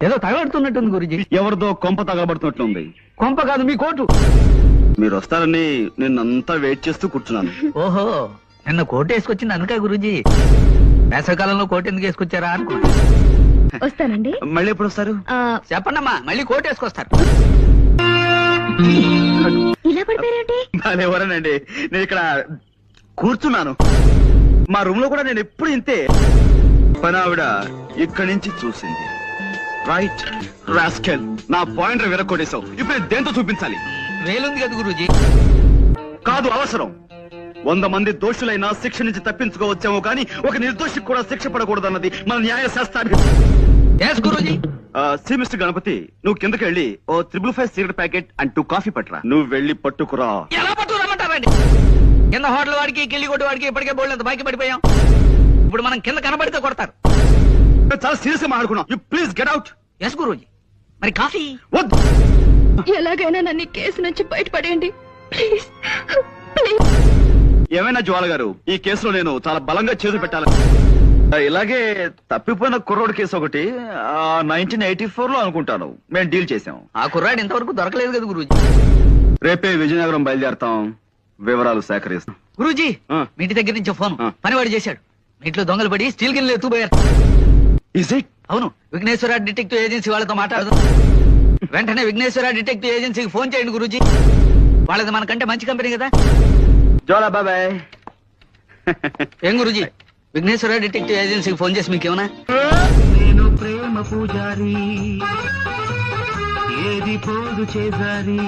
ఏదో తగలడుతున్నట్టుంది గురుజీ. ఎవరిదో కొంప తగలబడుతున్నట్లుంది. కొంప కాదు, మీ కోటు. మీరు వస్తారని నిన్నంతా వెయిట్ చేస్తూ కూర్చున్నాను. ఓహో, నిన్న కోటు వేసుకొచ్చింది అనుకా గురుజీ. వేసవికాలంలో కోటు ఎందుకు వేసుకొచ్చారా అనుకున్నా. వస్తానండి. మళ్ళీ ఎప్పుడు వస్తారు? చెప్పండమ్మా, మళ్ళీ కోటు వేసుకొస్తారు. ఇలా పడిపోయారేంటి? ఎవరనండి, నేను ఇక్కడ కూర్చున్నాను. మా రూమ్ లో కూడా నేను ఎప్పుడు ఇంతే. పని ఆవిడ ఇక్కడి నుంచి చూసింది. రైట్ రాస్కెల్, నా పాయింట్ విరక్కొట్టేశావు. ఇప్పుడు నేను దేంతో చూపించాలి? వేలుంది కదా గురూజీ. కాదు, అవసరం. 100 మంది దోషులైనా శిక్ష నుంచి తప్పించుకోవచ్చేమో కానీ ఒక నిర్దోషికి కూడా శిక్ష పడకూడదన్నది మన న్యాయ శాస్త్రాన్ని. గురూజీ, సి మిస్టర్ గణపతి, నువ్వు కిందకి వెళ్ళి ఓ 555 సిగరెట్ ప్యాకెట్ అండ్ 2 కాఫీ పట్టరా. నువ్వు వెళ్ళి పట్టుకురా. ఎలా పట్టుకురమ్మంటారండి? కింద హోటల్ వాడికి, కిల్లి కొట్టు వాడికి ఇప్పటికే బోల్డ్ బాకి పడిపోయాం. ఇప్పుడు మనం కింద కనబడితే కొడతారు. చాలా సీరియస్ గా మాట్లాడుకున్నాం. You please get out. Yes Guruji. మరి కాఫీ వద్దు. ఎలాగైనా నన్ను ఈ కేసు నుంచి బయటపడేయండి ప్లీజ్. ఏమైనా జ్వాల గారు, ఈ కేసులో నేను చాలా బలంగా చేతులు పెట్టాలి. ఇలాగే తప్పిపోయిన కుర్రోడ్ కేసు ఒకటి 1984 లో అనుకుంటాను మేము డీల్ చేసాం. ఆ కుర్రాడు ఇంతవరకు దొరకలేదు కదా గురూజీ. రేపే విజయనగరం బయలుదేరతాం. వివరాలు సేకరిస్తాం. గురూజీ, ఆ. మీ ఇంటి దగ్గర నుంచి ఫోన్. ఆ. పనివాడు చేశాడు. మీ ఇంట్లో దొంగలు పడి స్టీల్ గిన్నెలు ఎత్తుపోయారు. Is it? అవును, విఘ్నేశ్వర డిటెక్టివ్ ఏజెన్సీ వాళ్ళతో మాట్లాడదు. వెంటనే విఘ్నేశ్వర డిటెక్టివ్ ఏజెన్సీకి ఫోన్ చేయండి గురూజీ. వాళ్ళది మనకంటే మంచి కంపెనీ కదా. జోలా బాబాయ్. ఏం గురూజీ, విఘ్నేశ్వర డిటెక్టివ్ ఏజెన్సీకి ఫోన్ చేసి మీకేమన్నా? నేను ప్రేమ పూజారి, ఏది పోదు చేజారి.